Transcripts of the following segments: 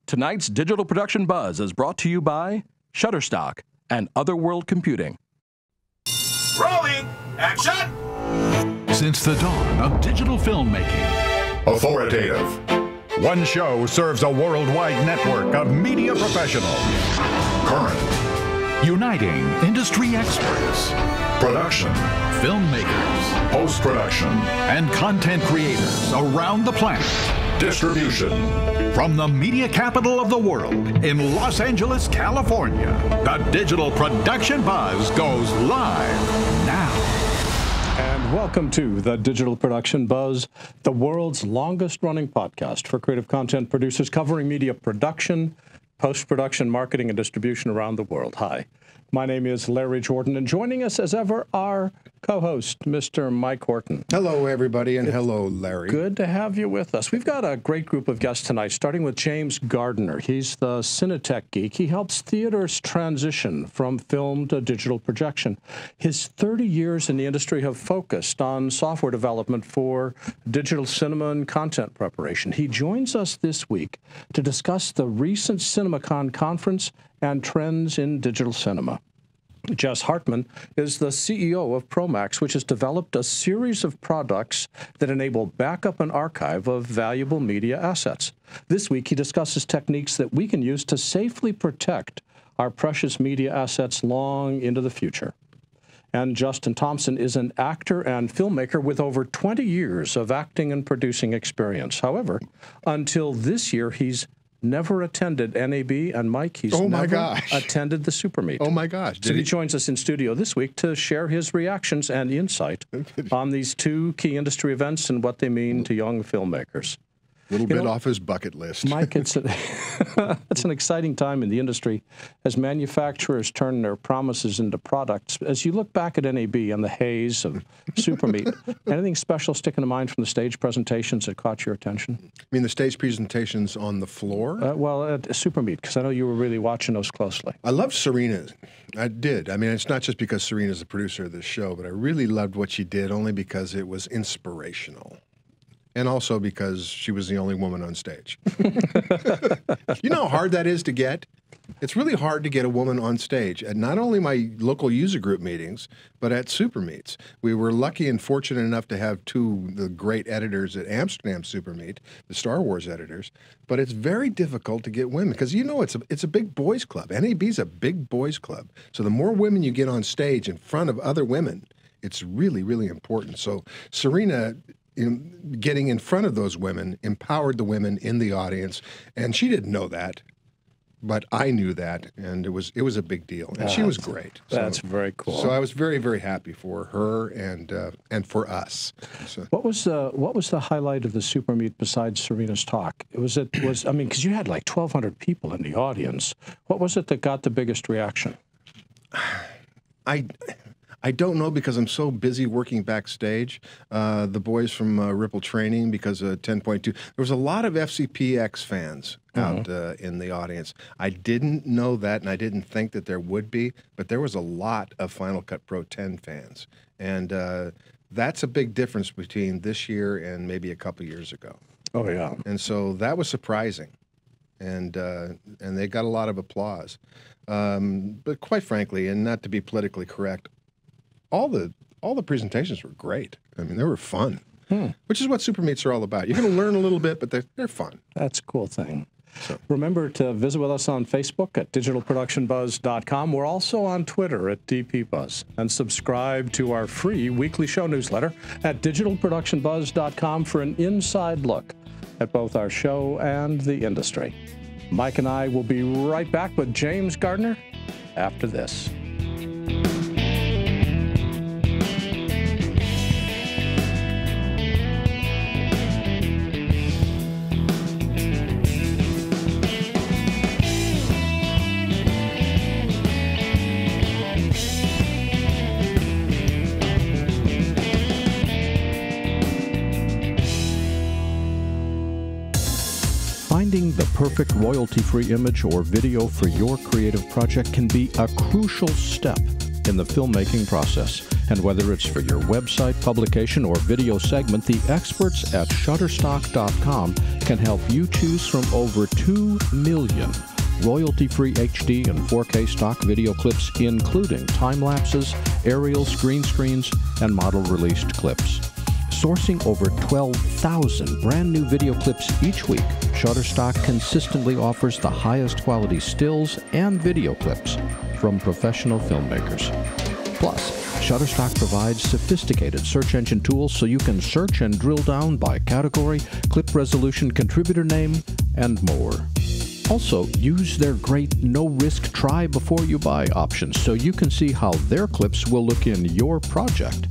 Tonight's Digital Production Buzz is brought to you by Shutterstock and Otherworld Computing. Rolling! Action! Since the dawn of digital filmmaking. Authoritative. One show serves a worldwide network of media professionals. Current. Uniting industry experts. Production. Filmmakers. Post-production. And content creators around the planet. Distribution. From the media capital of the world in Los Angeles, California, the Digital Production Buzz goes live now. And welcome to the Digital Production Buzz, the world's longest-running podcast for creative content producers covering media production, post-production, marketing, and distribution around the world. Hi, my name is Larry Jordan, and joining us as ever, our co-host, Mr. Mike Horton. Hello, everybody, and hello, Larry. Good to have you with us. We've got a great group of guests tonight, starting with James Gardiner. He's the CineTechGeek. He helps theaters transition from film to digital projection. His 30 years in the industry have focused on software development for digital cinema and content preparation. He joins us this week to discuss the recent CinemaCon conference and trends in digital cinema. Jess Hartmann is the CEO of ProMAX, which has developed a series of products that enable backup and archive of valuable media assets. This week, he discusses techniques that we can use to safely protect our precious media assets long into the future. And Justin Thompson is an actor and filmmaker with over 20 years of acting and producing experience. However, until this year, he's never attended NAB, and Mike, he's never attended the Super Meet. Oh my gosh. So he joins us in studio this week to share his reactions and insight on these two key industry events and what they mean to young filmmakers. A little bit off his bucket list. Mike, it's an exciting time in the industry as manufacturers turn their promises into products. As you look back at NAB and the haze of Super Meet, anything special sticking to mind from the stage presentations that caught your attention? I mean the stage presentations on the floor? Well, at Super Meet, because I know you were really watching those closely. I loved Serena. I did. I mean, it's not just because Serena's the producer of this show, but I really loved what she did only because it was inspirational. And also because she was the only woman on stage. You know how hard that is to get? It's really hard to get a woman on stage at not only my local user group meetings, but at Super Meets. We were lucky and fortunate enough to have two of the great editors at Amsterdam Super Meet, the Star Wars editors. But it's very difficult to get women because, you know, it's a big boys club. NAB's a big boys club. So the more women you get on stage in front of other women, it's really, really important. So Serena, getting in front of those women, empowered the women in the audience, and she didn't know that, but I knew that, and it was a big deal, and she was great. That's very cool. So I was very, very happy for her and for us. So. What was the highlight of the Super Meet besides Serena's talk? I mean, because you had like 1,200 people in the audience. What was it that got the biggest reaction? I don't know because I'm so busy working backstage. The boys from Ripple Training, because 10.2, there was a lot of FCPX fans out in the audience. I didn't know that, and I didn't think that there would be, but there was a lot of Final Cut Pro 10 fans. And that's a big difference between this year and maybe a couple years ago. Oh, yeah. And so that was surprising. And they got a lot of applause. But quite frankly, and not to be politically correct, all the presentations were great. I mean, they were fun, which is what Super Meets are all about. You're going to learn a little bit, but they're fun. That's a cool thing. So. Remember to visit with us on Facebook at digitalproductionbuzz.com. We're also on Twitter at DPBuzz. And subscribe to our free weekly show newsletter at digitalproductionbuzz.com for an inside look at both our show and the industry. Mike and I will be right back with James Gardiner after this. Finding the perfect royalty-free image or video for your creative project can be a crucial step in the filmmaking process. And whether it's for your website, publication, or video segment, the experts at Shutterstock.com can help you choose from over 2 million royalty-free HD and 4K stock video clips, including time-lapses, aerials, green screens, and model-released clips. Sourcing over 12,000 brand new video clips each week, Shutterstock consistently offers the highest quality stills and video clips from professional filmmakers. Plus, Shutterstock provides sophisticated search engine tools so you can search and drill down by category, clip resolution, contributor name, and more. Also, use their great no-risk try-before-you-buy options so you can see how their clips will look in your project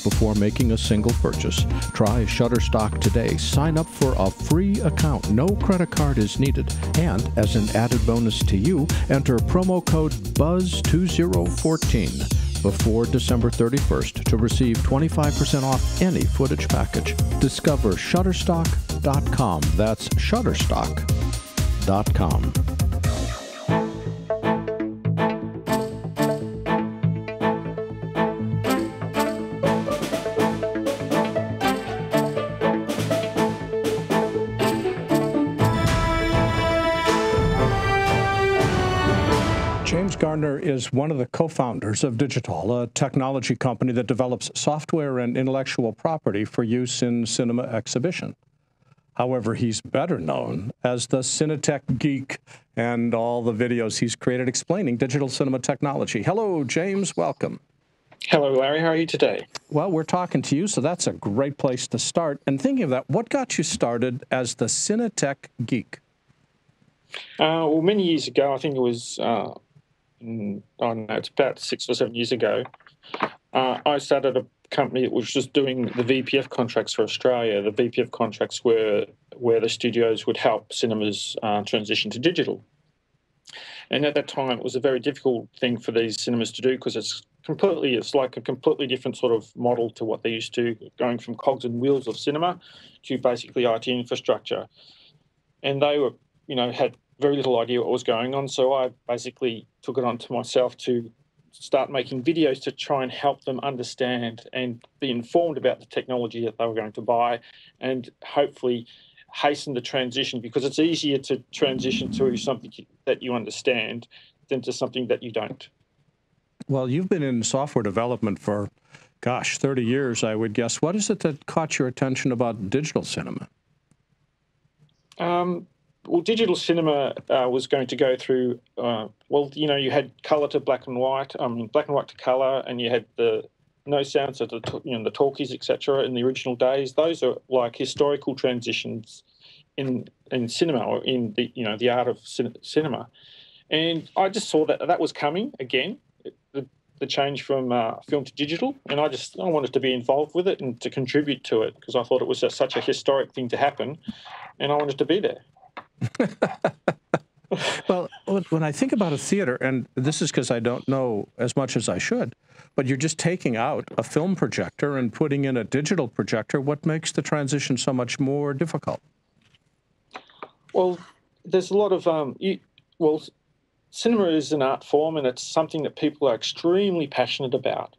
before making a single purchase. Try Shutterstock today. Sign up for a free account. No credit card is needed. And as an added bonus to you, enter promo code BUZZ2014 before December 31st to receive 25% off any footage package. Discover Shutterstock.com. That's Shutterstock.com. James Gardiner is one of the co-founders of DigitAll, a technology company that develops software and intellectual property for use in cinema exhibition. However, he's better known as the CineTechGeek and all the videos he's created explaining digital cinema technology. Hello, James. Welcome. Hello, Larry. How are you today? Well, we're talking to you, so that's a great place to start. And thinking of that, what got you started as the CineTechGeek? Well, many years ago, I think it was, I don't know, it's about 6 or 7 years ago, I started a company that was just doing the VPF contracts for Australia. The VPF contracts were where the studios would help cinemas transition to digital. And at that time, it was a very difficult thing for these cinemas to do because it's like a completely different sort of model to what they used to, going from cogs and wheels of cinema to basically IT infrastructure. And they were, had very little idea what was going on. So I basically took it onto myself to start making videos to try and help them understand and be informed about the technology that they were going to buy and hopefully hasten the transition, because it's easier to transition to something that you understand than to something that you don't. Well, you've been in software development for, 30 years, I would guess. What is it that caught your attention about digital cinema? Well, digital cinema was going to go through, you had colour to black and white, black and white to colour, and you had the no sound, so the talkies, etc. in the original days. Those are like historical transitions in cinema, or in the art of cinema. And I just saw that was coming again, the change from film to digital, and I wanted to be involved with it and to contribute to it, because I thought it was such a historic thing to happen, and I wanted to be there. Well, when I think about a theater, and this is because I don't know as much as I should, but you're just taking out a film projector and putting in a digital projector. What makes the transition so much more difficult? Well, there's a lot of cinema is an art form, and it's something that people are extremely passionate about.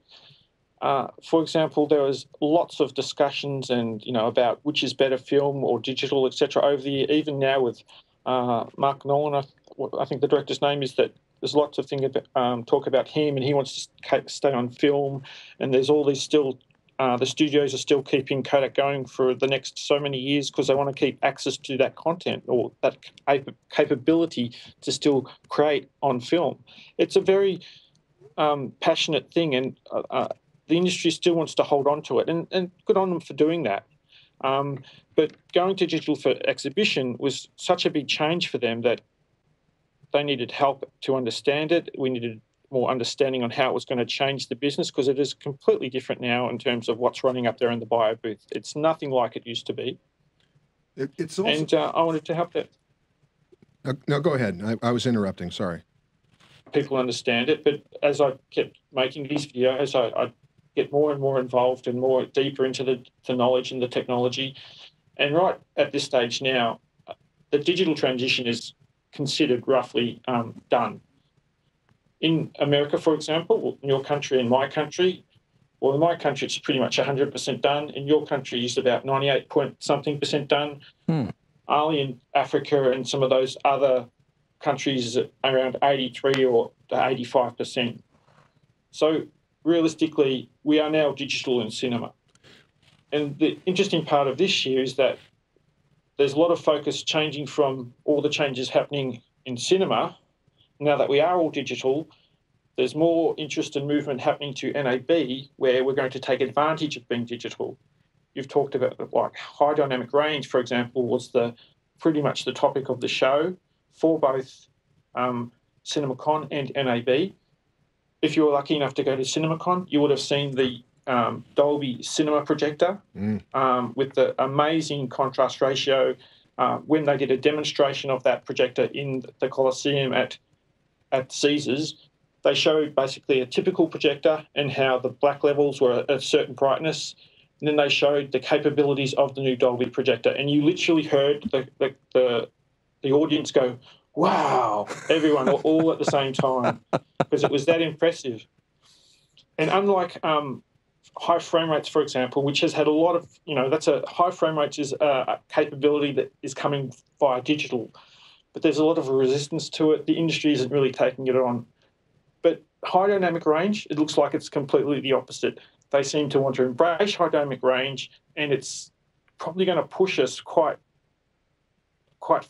For example, there was lots of discussions and about which is better, film or digital, etc. over the year. Even now with Mark Nolan, I think the director's name is, that there's lots of things talk about him, and he wants to stay on film. And there's all these still, the studios are still keeping Kodak going for the next so many years because they want to keep access to that content or that capability to still create on film. It's a very passionate thing, and the industry still wants to hold on to it, and good on them for doing that. But going to digital for exhibition was such a big change for them that they needed help to understand it. We needed more understanding on how it was going to change the business, because it is completely different now in terms of what's running up there in the bio booth. It's nothing like it used to be. It's also... And I wanted to help that. No, go ahead. I was interrupting. Sorry. People understand it, but as I kept making these videos, I get more and more involved and more deeper into the knowledge and the technology. And right at this stage now, the digital transition is considered roughly done. In America, for example, in your country and my country, Well, in my country, it's pretty much 100% done. In your country, it's about 98-point-something% done. Only in Africa and some of those other countries, around 83 or 85%. So realistically, we are now digital in cinema. And the interesting part of this year is that there's a lot of focus changing from all the changes happening in cinema. Now that we are all digital, there's more interest and movement happening to NAB, where we're going to take advantage of being digital. You've talked about like high dynamic range, for example, was pretty much the topic of the show for both CinemaCon and NAB. If you were lucky enough to go to CinemaCon, you would have seen the Dolby Cinema projector with the amazing contrast ratio. When they did a demonstration of that projector in the Coliseum at Caesars, they showed basically a typical projector and how the black levels were at a certain brightness. And then they showed the capabilities of the new Dolby projector. And you literally heard the audience go, wow, everyone all at the same time, because it was that impressive. And unlike high frame rates, for example, which has had a lot of, high frame rates is a capability that is coming via digital, but there's a lot of resistance to it. The industry isn't really taking it on. But high dynamic range, it looks like it's completely the opposite. They seem to want to embrace high dynamic range, and it's probably going to push us quite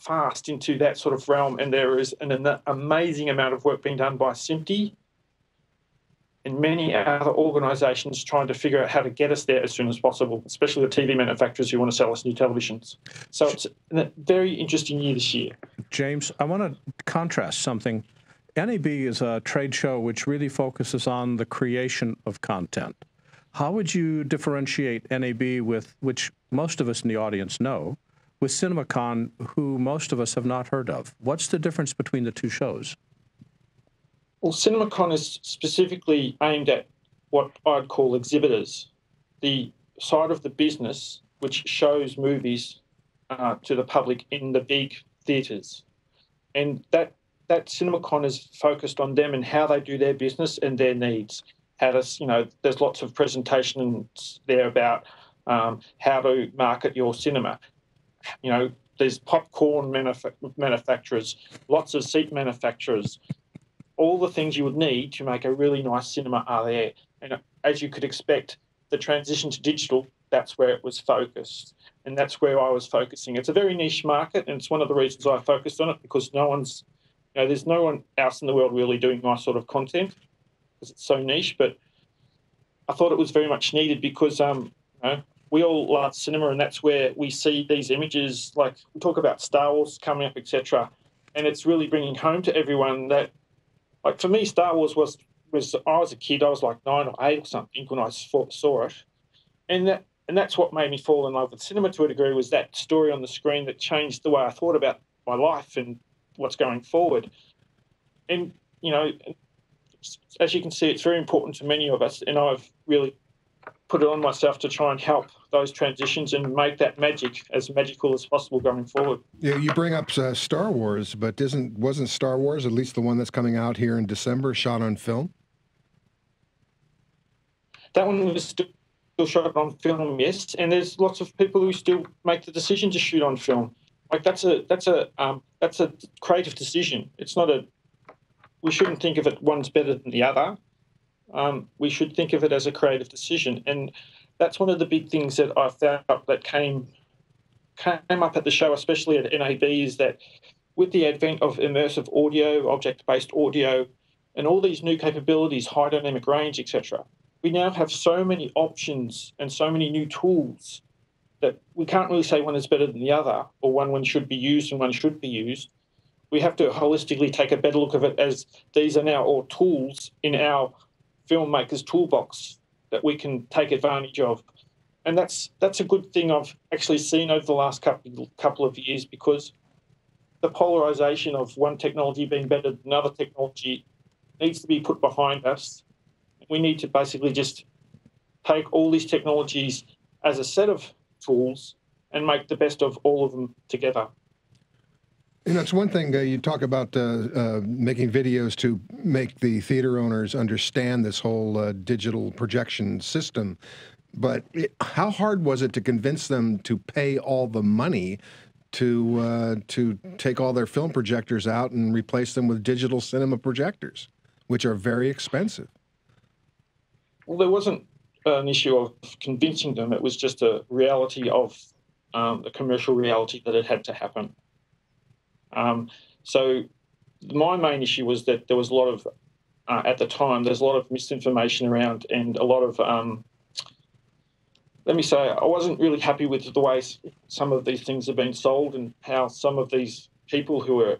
fast into that sort of realm. And there is an amazing amount of work being done by SMPTE and many other organisations trying to figure out how to get us there as soon as possible, especially the TV manufacturers who want to sell us new televisions. So it's a very interesting year this year. James, I want to contrast something. NAB is a trade show which really focuses on the creation of content. How would you differentiate NAB with, which most of us in the audience know, with CinemaCon, who most of us have not heard of? What's the difference between the two shows? Well, CinemaCon is specifically aimed at what I'd call exhibitors, the side of the business which shows movies to the public in the big theatres. And that CinemaCon is focused on them and how they do their business and their needs. There's lots of presentations there about how to market your cinema. There's popcorn manufacturers, lots of seat manufacturers. All the things you would need to make a really nice cinema are there. And as you could expect, the transition to digital, that's where it was focused. And that's where I was focusing. It's a very niche market, and it's one of the reasons I focused on it, because there's no one else in the world really doing my sort of content, because it's so niche. But I thought it was very much needed because we all love cinema, and that's where we see these images. Like, we talk about Star Wars coming up, etc., and it's really bringing home to everyone that, like, for me, Star Wars was I was a kid. I was like 9 or 8 or something when I saw it, and that's what made me fall in love with cinema to a degree, was that story on the screen that changed the way I thought about my life and what's going forward. And as you can see, it's very important to many of us, and I've really put it on myself to try and help those transitions and make that magic as magical as possible going forward. Yeah, you bring up Star Wars, but wasn't Star Wars, at least the one that's coming out here in December, shot on film? That one was still shot on film, yes, and there's lots of people who still make the decision to shoot on film. Like, that's a creative decision. It's not we shouldn't think of it one's better than the other. We should think of it as a creative decision, and that's one of the big things that I found that came up at the show, especially at NAB, is that with the advent of immersive audio, object-based audio, and all these new capabilities, high dynamic range, etc., we now have so many options and so many new tools that we can't really say one is better than the other, or one should be used and one should be used. We have to holistically take a better look of it as these are now all tools in our filmmakers' toolbox that we can take advantage of. And that's a good thing I've actually seen over the last couple of years, because the polarisation of one technology being better than another technology needs to be put behind us. We need to basically just take all these technologies as a set of tools and make the best of all of them together. You know, it's one thing you talk about making videos to make the theater owners understand this whole digital projection system, but how hard was it to convince them to pay all the money to take all their film projectors out and replace them with digital cinema projectors, which are very expensive? Well, there wasn't an issue of convincing them. It was just a reality of the commercial reality that it had to happen. So my main issue was that there was a lot of, at the time, there's a lot of misinformation around and a lot of, let me say, I wasn't really happy with the way some of these things have been sold and how some of these people who are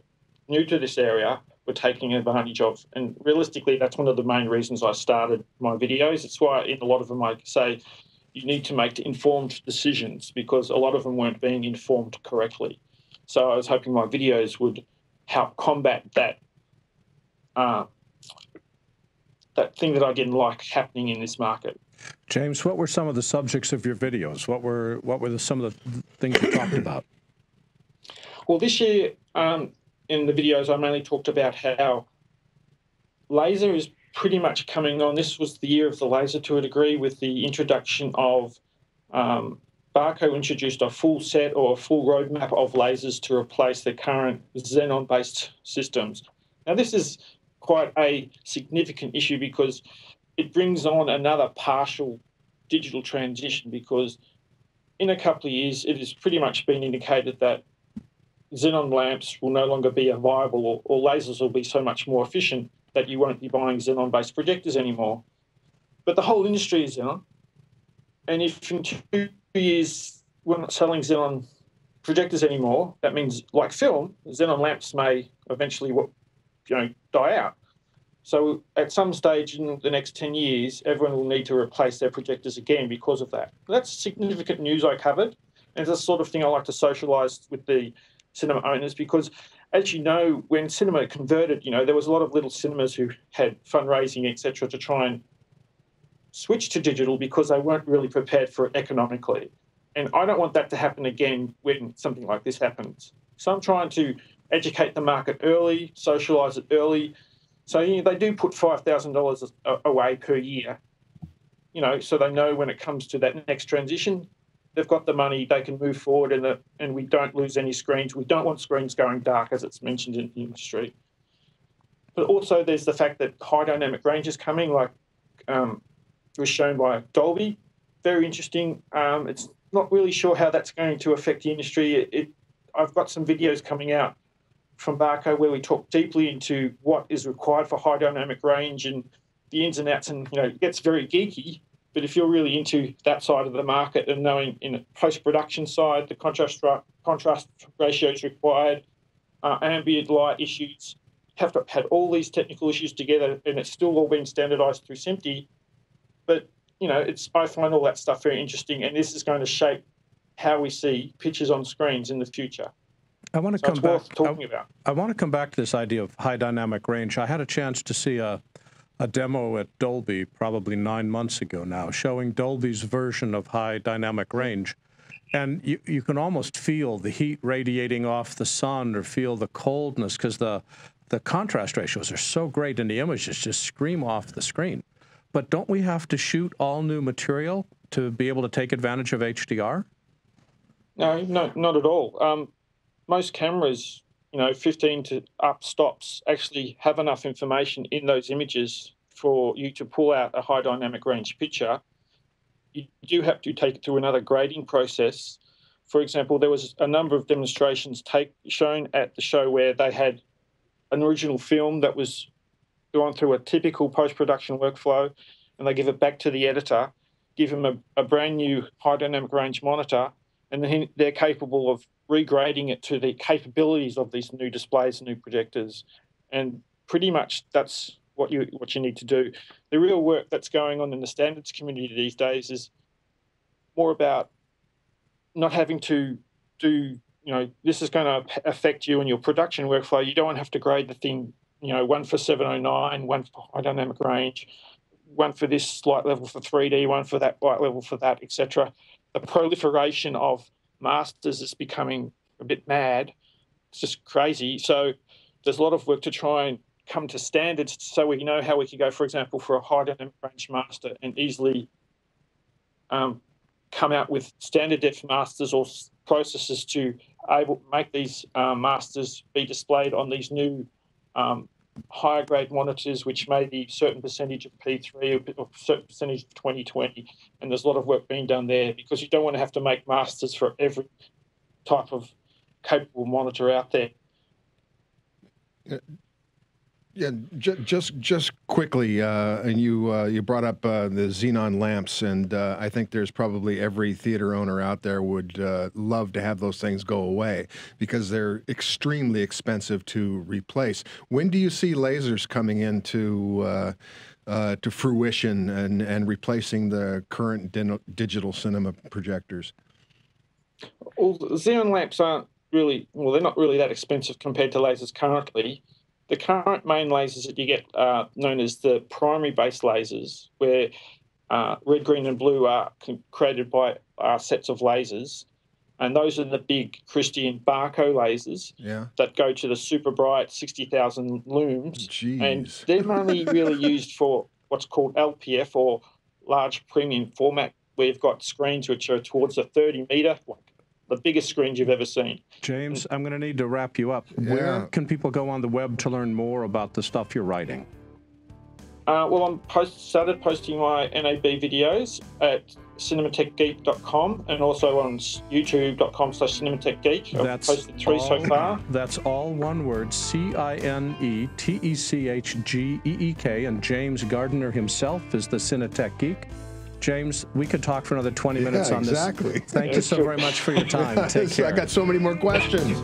new to this area were taking advantage of. And realistically, that's one of the main reasons I started my videos. It's why in a lot of them I say you need to make informed decisions, because a lot of them weren't being informed correctly. So I was hoping my videos would help combat that that thing that I didn't like happening in this market. James, what were some of the subjects of your videos? What were some of the things you talked about? Well, this year in the videos, I mainly talked about how laser is pretty much coming on. This was the year of the laser to a degree, with the introduction of Barco introduced a full set or a full roadmap of lasers to replace the current xenon-based systems. Now, this is quite a significant issue because it brings on another partial digital transition, because in a couple of years, it has pretty much been indicated that xenon lamps will no longer be viable, or lasers will be so much more efficient that you won't be buying xenon-based projectors anymore. But the whole industry is xenon. And if in 2 years we're not selling xenon projectors anymore, that means, like film, xenon lamps may eventually die out. So at some stage in the next 10 years, everyone will need to replace their projectors again because of that. That's significant news I covered, and it's the sort of thing I like to socialise with the cinema owners, because, as you know, when cinema converted, there was a lot of little cinemas who had fundraising, etc., to try and switch to digital because they weren't really prepared for it economically. And I don't want that to happen again when something like this happens. So I'm trying to educate the market early, socialise it early. So they do put $5,000 away per year, so they know when it comes to that next transition, they've got the money, they can move forward, and we don't lose any screens. We don't want screens going dark, as it's mentioned in the industry. But also there's the fact that high dynamic range is coming, like was shown by Dolby. Very interesting. It's not really sure how that's going to affect the industry. I've got some videos coming out from Barco where we talk deeply into what is required for high dynamic range and the ins and outs, and it gets very geeky. But if you're really into that side of the market and knowing in the post-production side, the contrast ratios required, ambient light issues, have to had all these technical issues together, and it's still all been standardised through SMPTE. But I find all that stuff very interesting, and this is going to shape how we see pictures on screens in the future. I want to so come it's back. Worth talking about. I want to come back to this idea of high dynamic range. I had a chance to see a demo at Dolby probably 9 months ago now, showing Dolby's version of high dynamic range. And you can almost feel the heat radiating off the sun, or feel the coldness, because the contrast ratios are so great and the images just scream off the screen. But don't we have to shoot all new material to be able to take advantage of HDR? No, not at all. Most cameras, 15 to up stops, actually have enough information in those images for you to pull out a high dynamic range picture. You do have to take it through another grading process. For example, there was a number of demonstrations shown at the show where they had an original film that was going through a typical post-production workflow, and they give it back to the editor, give them a brand new high dynamic range monitor, and then they're capable of regrading it to the capabilities of these new displays, new projectors. And pretty much that's what you need to do. The real work that's going on in the standards community these days is more about not having to do, this is going to affect you in your production workflow. You don't have to grade the thing, one for 709, one for high dynamic range, one for this light level for 3D, one for that light level for that, etc. The proliferation of masters is becoming a bit mad, It's just crazy. So there's a lot of work to try and come to standards so we know how we can go, for example, for a high dynamic range master and easily come out with standard depth masters or processes to make these masters be displayed on these new higher grade monitors, which may be a certain percentage of P3 or a certain percentage of 2020. And there's a lot of work being done there because you don't want to have to make masters for every type of capable monitor out there. Yeah, just quickly, and you brought up the xenon lamps, and I think there's probably every theater owner out there would love to have those things go away because they're extremely expensive to replace. When do you see lasers coming into to fruition and replacing the current digital cinema projectors? Well, xenon lamps aren't really, well, they're not really that expensive compared to lasers currently. The current main lasers that you get are known as the primary base lasers, where red, green, and blue are created by sets of lasers. And those are the big Christian Barco lasers that go to the super bright 60,000 looms. Jeez. And they're mainly really used for what's called LPF, or large premium format, where you've got screens which are towards the 30 metre, like the biggest screens you've ever seen. James, I'm going to need to wrap you up. Where can people go on the web to learn more about the stuff you're writing? Well, I'm started posting my NAB videos at CinematechGeek.com and also on YouTube.com/CinematechGeek. I've posted 3 so far. That's all one word, CineTechGeek, and James Gardiner himself is the CineTech Geek. James, we could talk for another 20 minutes on this. Exactly. Thank you so very much for your time. Take care. I got so many more questions.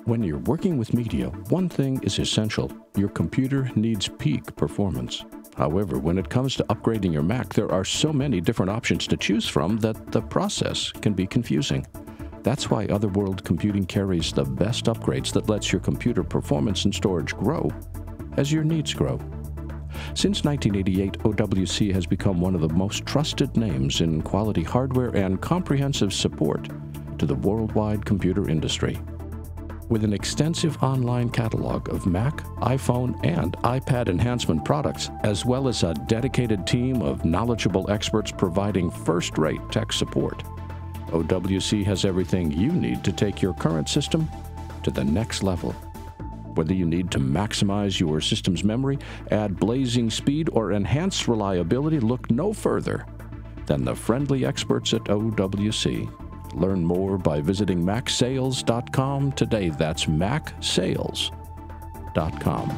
When you're working with media, one thing is essential. Your computer needs peak performance. However, when it comes to upgrading your Mac, there are so many different options to choose from that the process can be confusing. That's why Otherworld Computing carries the best upgrades that lets your computer performance and storage grow as your needs grow. Since 1988, OWC has become one of the most trusted names in quality hardware and comprehensive support to the worldwide computer industry. With an extensive online catalog of Mac, iPhone, and iPad enhancement products, as well as a dedicated team of knowledgeable experts providing first-rate tech support, OWC has everything you need to take your current system to the next level. Whether you need to maximize your system's memory, add blazing speed, or enhance reliability, look no further than the friendly experts at OWC. Learn more by visiting MacSales.com today. That's MacSales.com.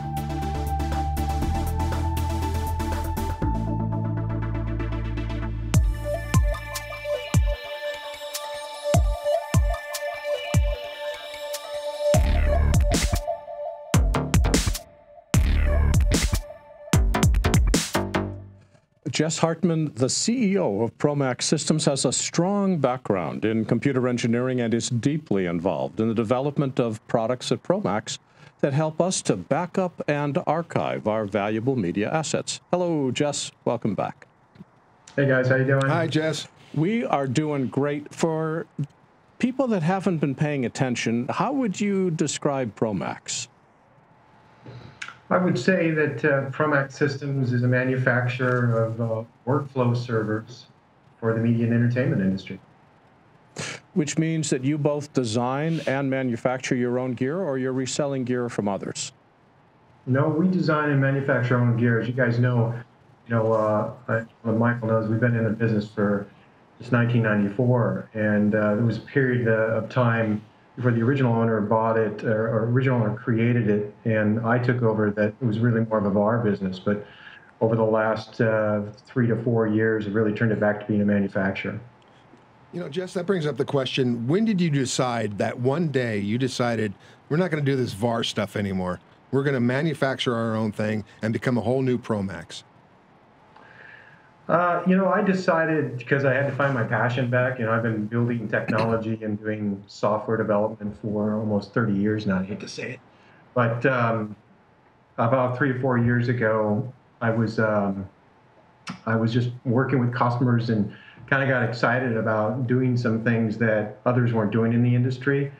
Jess Hartmann, the CEO of ProMAX Systems, has a strong background in computer engineering and is deeply involved in the development of products at ProMAX that help us to back up and archive our valuable media assets. Hello, Jess. Welcome back. Hey, guys. How you doing? Hi, Jess. We are doing great. For people that haven't been paying attention, how would you describe ProMAX? I would say that ProMAX Systems is a manufacturer of workflow servers for the media and entertainment industry. Which means that you both design and manufacture your own gear, or you're reselling gear from others? No, we design and manufacture our own gear. As you guys know, Michael knows, we've been in the business for since 1994, and there was a period of time before the original owner bought it, or original owner created it, and I took over, that it was really more of a VAR business. But over the last 3 to 4 years, it really turned it back to being a manufacturer. You know, Jess, that brings up the question, when did you decide that one day you decided, we're not going to do this VAR stuff anymore? We're going to manufacture our own thing and become a whole new ProMAX? I decided, because I had to find my passion back. I've been building technology and doing software development for almost 30 years now. I hate to say it. But about 3 or 4 years ago, I was just working with customers and kind of got excited about doing some things that others weren't doing in the industry.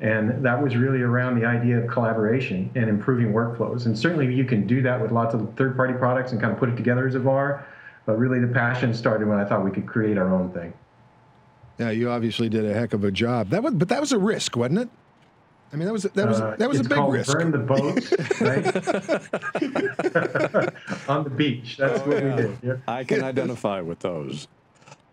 And that was really around the idea of collaboration and improving workflows. And certainly you can do that with lots of third-party products and kind of put it together as a VAR. But really the passion started when I thought we could create our own thing. Yeah, you obviously did a heck of a job. But that was a risk, wasn't it? I mean, that was a big risk. Burn the boats, right? On the beach. That's what we did. Yep. I can identify with those.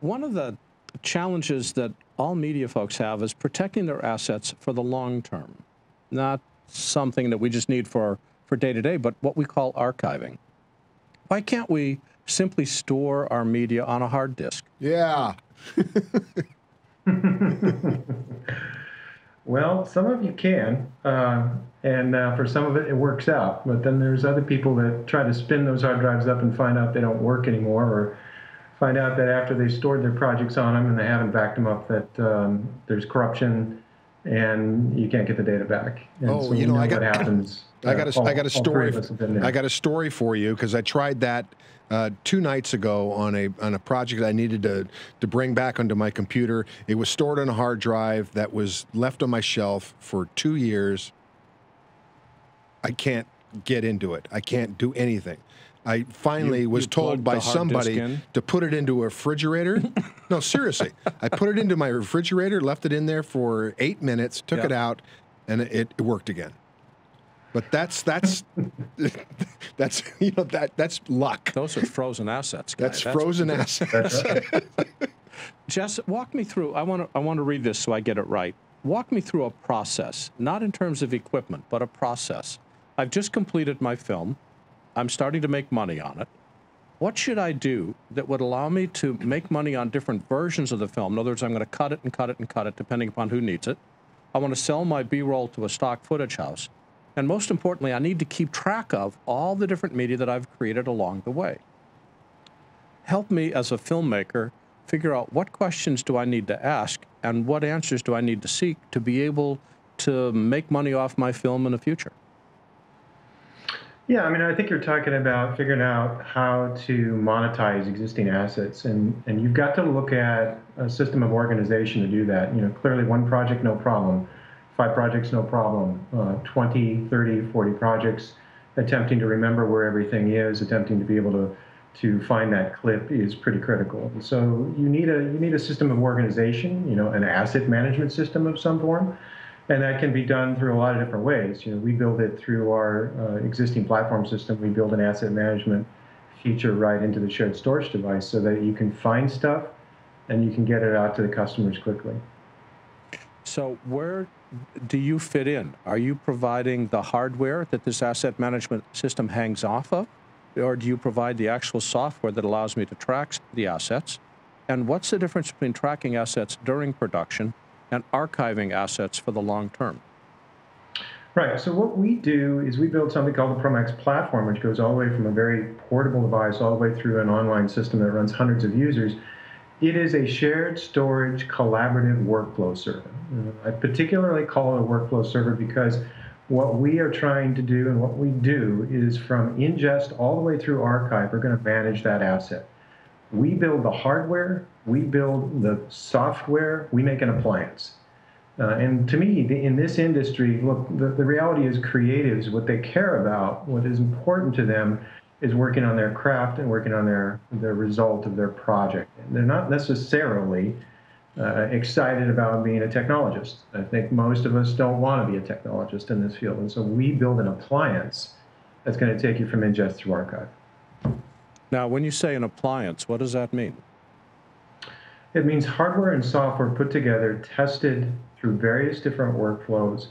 One of the challenges that all media folks have is protecting their assets for the long term, not something that we just need for day to day, but what we call archiving. Why can't we simply store our media on a hard disk? Yeah. Well, some of you can, and for some of it, it works out. But then there's other people that try to spin those hard drives up and find out they don't work anymore, or find out that after they stored their projects on them and they haven't backed them up, that there's corruption and you can't get the data back. And so you know what happens. I got a story for you, because I tried that 2 nights ago on a project I needed to bring back onto my computer. It was stored on a hard drive that was left on my shelf for 2 years. I can't get into it. I can't do anything. I finally was told by somebody to put it into a refrigerator. No, seriously. I put it into my refrigerator, left it in there for 8 minutes, took it out, and it worked again. But that's you know, that's luck. Those are frozen assets, guys. That's frozen assets. Jess, walk me through. I want to read this so I get it right. Walk me through a process, not in terms of equipment, but a process. I've just completed my film. I'm starting to make money on it. What should I do that would allow me to make money on different versions of the film? In other words, I'm going to cut it and cut it and cut it, depending upon who needs it. I want to sell my B-roll to a stock footage house. And most importantly, I need to keep track of all the different media that I've created along the way. Help me as a filmmaker figure out what questions do I need to ask and what answers do I need to seek to be able to make money off my film in the future. Yeah, I mean, I think you're talking about figuring out how to monetize existing assets, and you've got to look at a system of organization to do that. You know, clearly 1 project, no problem. 5 projects, no problem. 20, 30, 40 projects, attempting to remember where everything is, attempting to be able to find that clip is pretty critical. And so you need a system of organization, you know, an asset management system of some form. And that can be done through a lot of different ways. You know, we build it through our existing platform system. We build an asset management feature right into the shared storage device so that you can find stuff and you can get it out to the customers quickly. So where do you fit in? Are you providing the hardware that this asset management system hangs off of? Or do you provide the actual software that allows me to track the assets? And what's the difference between tracking assets during production and archiving assets for the long term? Right, so what we do is we build something called the ProMAX platform, which goes all the way from a very portable device all the way through an online system that runs hundreds of users. It is a shared storage collaborative workflow server. I particularly call it a workflow server because what we are trying to do and what we do is from ingest all the way through archive, we're going to manage that asset. We build the hardware, we build the software, we make an appliance. And to me, in this industry, look, the reality is creatives, what they care about, what is important to them is working on their craft and working on their result of their project. And they're not necessarily excited about being a technologist. I think most of us don't want to be a technologist in this field. And so we build an appliance that's going to take you from ingest through archive. Now, when you say an appliance, what does that mean? It means hardware and software put together, tested through various different workflows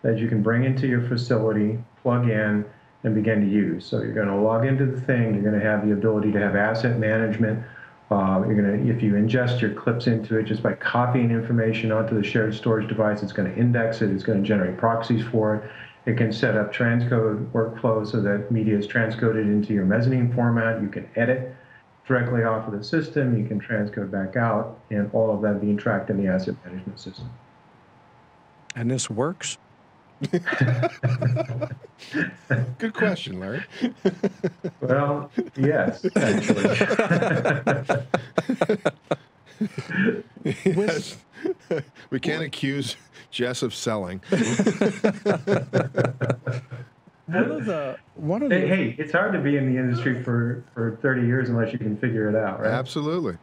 that you can bring into your facility, plug in, and begin to use. So you're going to log into the thing, you're going to have the ability to have asset management. You're going to, if you ingest your clips into it just by copying information onto the shared storage device, it's going to index it, it's going to generate proxies for it. It can set up transcode workflows so that media is transcoded into your mezzanine format. You can edit directly off of the system, you can transcode back out, and all of that being tracked in the asset management system. And this works? Good question, Larry. Well, yes, actually. Yes. We can't accuse Jess of selling. Hey, it's hard to be in the industry for 30 years unless you can figure it out, right? Absolutely.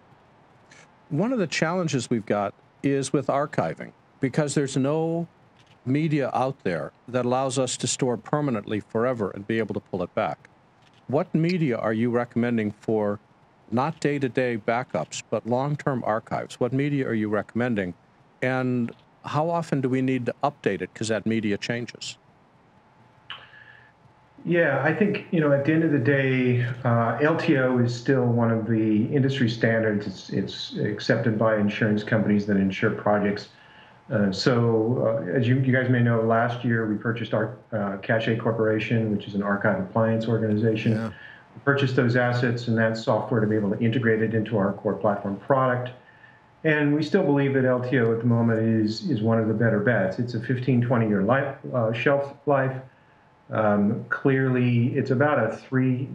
One of the challenges we've got is with archiving, because there's no media out there that allows us to store permanently forever and be able to pull it back. What media are you recommending for not day-to-day backups, but long-term archives? What media are you recommending? And how often do we need to update it because that media changes? Yeah, I think, at the end of the day, LTO is still one of the industry standards. It's accepted by insurance companies that insure projects. As you guys may know, last year we purchased our Cache Corporation, which is an archive appliance organization. Yeah. We purchased those assets and that software to be able to integrate it into our core platform product. And we still believe that LTO at the moment is one of the better bets. It's a 15, 20-year shelf life. Clearly, it's about a three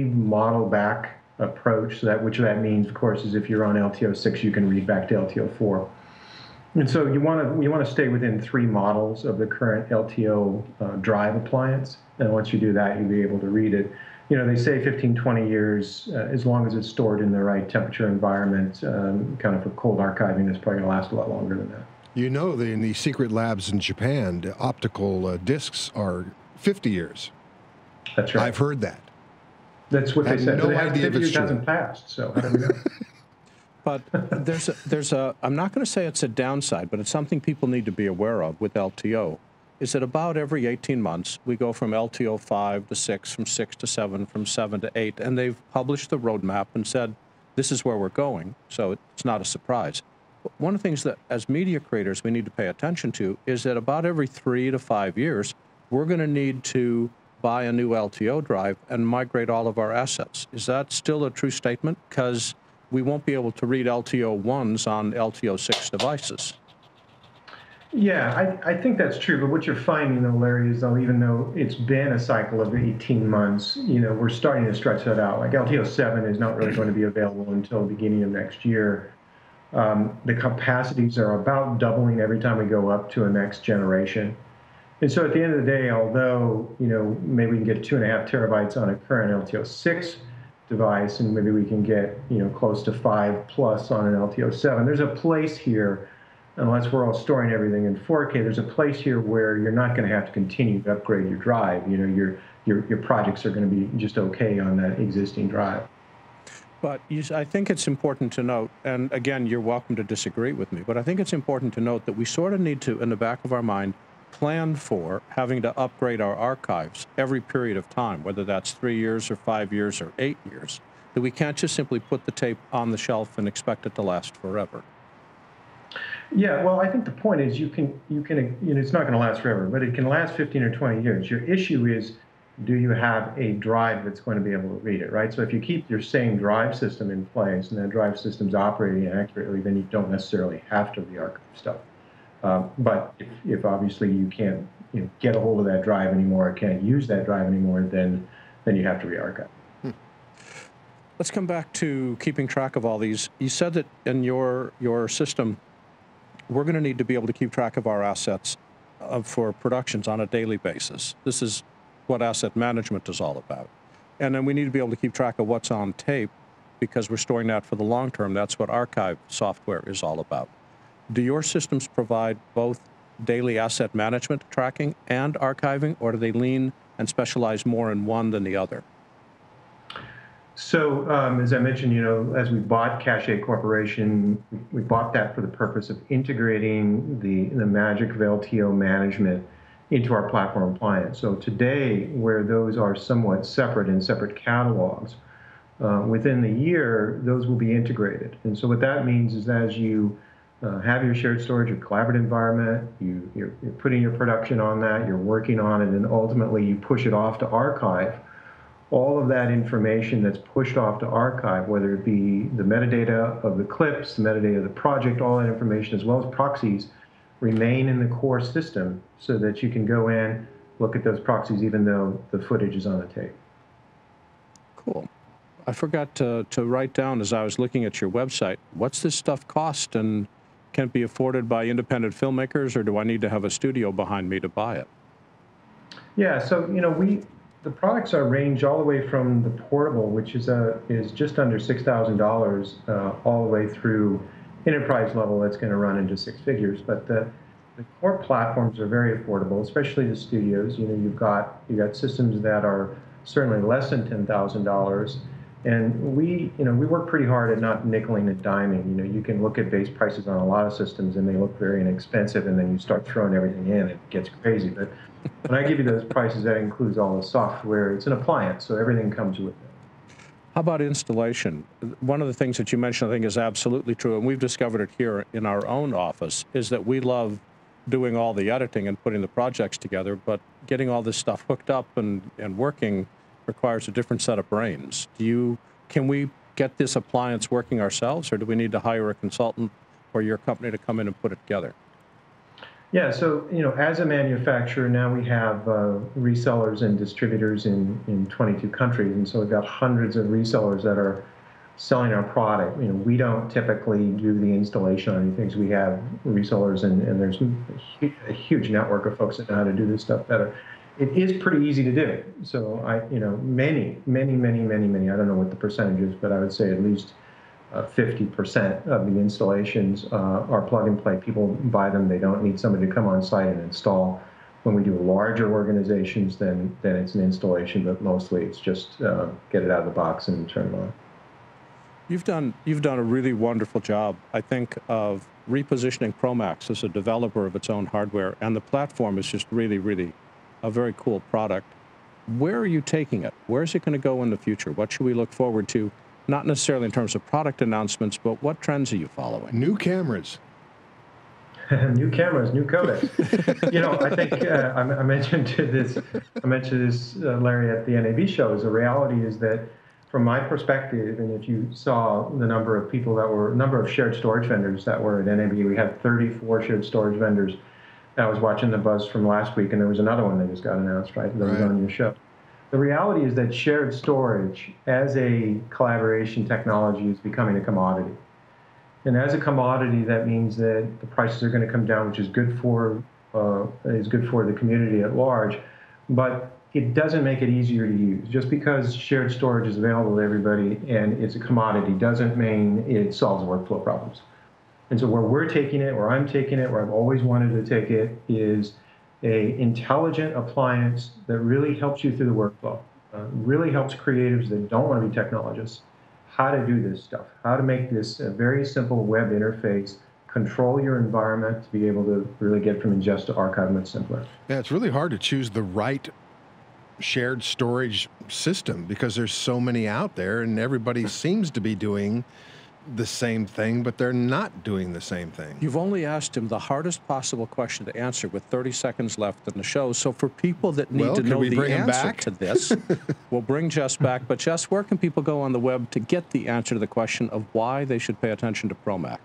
model back approach. Which that means, of course, is if you're on LTO 6, you can read back to LTO 4. And so you want to stay within 3 models of the current LTO drive appliance. And once you do that, you'll be able to read it. They say 15, 20 years, as long as it's stored in the right temperature environment, kind of for cold archiving, it's probably going to last a lot longer than that. In the secret labs in Japan, the optical discs are 50 years. That's right. I've heard that. That's what they said. No but idea if 50 it's years true. hasn't passed, so how do we know? But there's a, I'm not going to say it's a downside, but it's something people need to be aware of with LTO, is that about every 18 months, we go from LTO 5 to 6, from 6 to 7, from 7 to 8, and they've published the roadmap and said, this is where we're going, so it's not a surprise. But one of the things that, as media creators, we need to pay attention to is that about every 3 to 5 years, we're going to need to buy a new LTO drive and migrate all of our assets. Is that still a true statement? Because we won't be able to read LTO 1s on LTO 6 devices. Yeah, I think that's true. But what you're finding, though, Larry, is even though it's been a cycle of 18 months, we're starting to stretch that out. Like LTO 7 is not really going to be available until the beginning of next year. The capacities are about doubling every time we go up to a next generation. And so at the end of the day, although, maybe we can get 2.5 terabytes on a current LTO 6 device, and maybe we can get, close to 5+ on an LTO 7, there's a place here, unless we're all storing everything in 4K, there's a place here where you're not going to have to continue to upgrade your drive. Your projects are going to be just okay on that existing drive. But I think it's important to note, and again, you're welcome to disagree with me, but I think it's important to note that we sort of need to, in the back of our mind, plan for having to upgrade our archives every period of time, whether that's 3 years or 5 years or 8 years, that we can't just simply put the tape on the shelf and expect it to last forever. Yeah, well, I think the point is you can it's not going to last forever, but it can last 15 or 20 years. Your issue is, do you have a drive that's going to be able to read it, right? So if you keep your same drive system in place and that drive system's operating accurately, then you don't necessarily have to re-archive stuff. But if obviously you can't get a hold of that drive anymore, or can't use that drive anymore, then you have to re-archive. Let's come back to keeping track of all these. You said that in your system, we're going to need to be able to keep track of our assets for productions on a daily basis. This is what asset management is all about. And then we need to be able to keep track of what's on tape because we're storing that for the long term. That's what archive software is all about. Do your systems provide both daily asset management tracking and archiving, or do they lean and specialize more in one than the other? So as I mentioned, as we bought Cache Corporation, we bought that for the purpose of integrating the magic of LTO management into our platform appliance. So today, where those are somewhat separate in separate catalogs, within the year, those will be integrated. And so what that means is that as you have your shared storage, your collaborative environment, you're putting your production on that, you're working on it, and ultimately you push it off to archive. All of that information that's pushed off to archive, whether it be the metadata of the clips, the metadata of the project, all that information, as well as proxies, remain in the core system so that you can go in, look at those proxies even though the footage is on the tape. Cool. I forgot to write down as I was looking at your website, what's this stuff cost, and can it be afforded by independent filmmakers, or do I need to have a studio behind me to buy it? Yeah, so the products are range all the way from the portable, which is just under $6,000, all the way through enterprise level that's going to run into six figures. But the core platforms are very affordable, especially the studios. You've got systems that are certainly less than $10,000. And we work pretty hard at not nickeling and diming. You can look at base prices on a lot of systems and they look very inexpensive, and then you start throwing everything in, it gets crazy. But when I give you those prices, that includes all the software. It's an appliance, so everything comes with it. How about installation? One of the things that you mentioned, I think, is absolutely true, and we've discovered it here in our own office, is that we love doing all the editing and putting the projects together, but getting all this stuff hooked up and working requires a different set of brains. Can we get this appliance working ourselves, or do we need to hire a consultant or your company to come in and put it together? Yeah, so as a manufacturer now, we have resellers and distributors in 22 countries, and so we've got hundreds of resellers that are selling our product. We don't typically do the installation on these things. We have resellers, and there's a huge network of folks that know how to do this stuff better. It is pretty easy to do. So many, I don't know what the percentage is, but I would say at least 50% of the installations are plug and play. People buy them. They don't need somebody to come on site and install. When we do larger organizations, then it's an installation, but mostly it's just get it out of the box and turn it on. You've done a really wonderful job, I think, of repositioning ProMAX as a developer of its own hardware, and the platform is just really, really a very cool product. Where are you taking it? Where is it going to go in the future? What should we look forward to? Not necessarily in terms of product announcements, but what trends are you following? New cameras. New cameras, new codecs. I think I mentioned this, Larry, at the NAB shows. The reality is that, from my perspective, and if you saw the number of shared storage vendors that were at NAB, we had 34 shared storage vendors. I was watching the buzz from last week, and there was another one that just got announced, right? That was on your show. The reality is that shared storage as a collaboration technology is becoming a commodity. And as a commodity, that means that the prices are going to come down, which is good for the community at large. But it doesn't make it easier to use. Just because shared storage is available to everybody and it's a commodity doesn't mean it solves workflow problems. And so where we're taking it, where I'm taking it, where I've always wanted to take it, is a intelligent appliance that really helps you through the workflow, really helps creatives that don't want to be technologists how to do this stuff, how to make this a very simple web interface, control your environment to be able to really get from ingest to archive much simpler. Yeah, it's really hard to choose the right shared storage system because there's so many out there, and everybody seems to be doing the same thing, but they're not doing the same thing. You've only asked him the hardest possible question to answer with 30 seconds left in the show. So for people that need to know the answer to this, we'll bring Jess back. But Jess, where can people go on the web to get the answer to the question of why they should pay attention to ProMAX?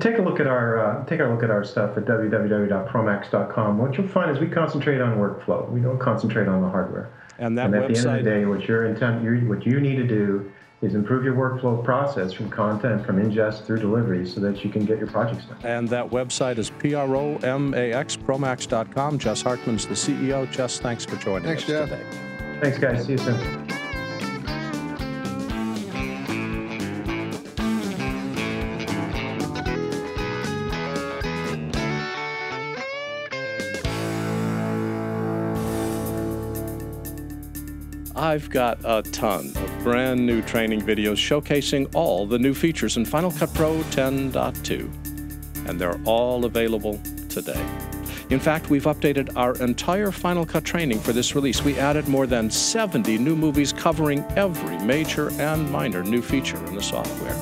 Take a look at our stuff at www.promax.com. What you'll find is we concentrate on workflow. We don't concentrate on the hardware. And at the end of the day, what you need to do is improve your workflow process from content, from ingest through delivery, so that you can get your projects done. And that website is PROMAX, promax.com. Jess Hartmann's the CEO. Jess, thanks for joining us today. Thanks, guys. See you soon. I've got a ton of brand new training videos showcasing all the new features in Final Cut Pro 10.2, and they're all available today. In fact, we've updated our entire Final Cut training for this release. We added more than 70 new movies covering every major and minor new feature in the software.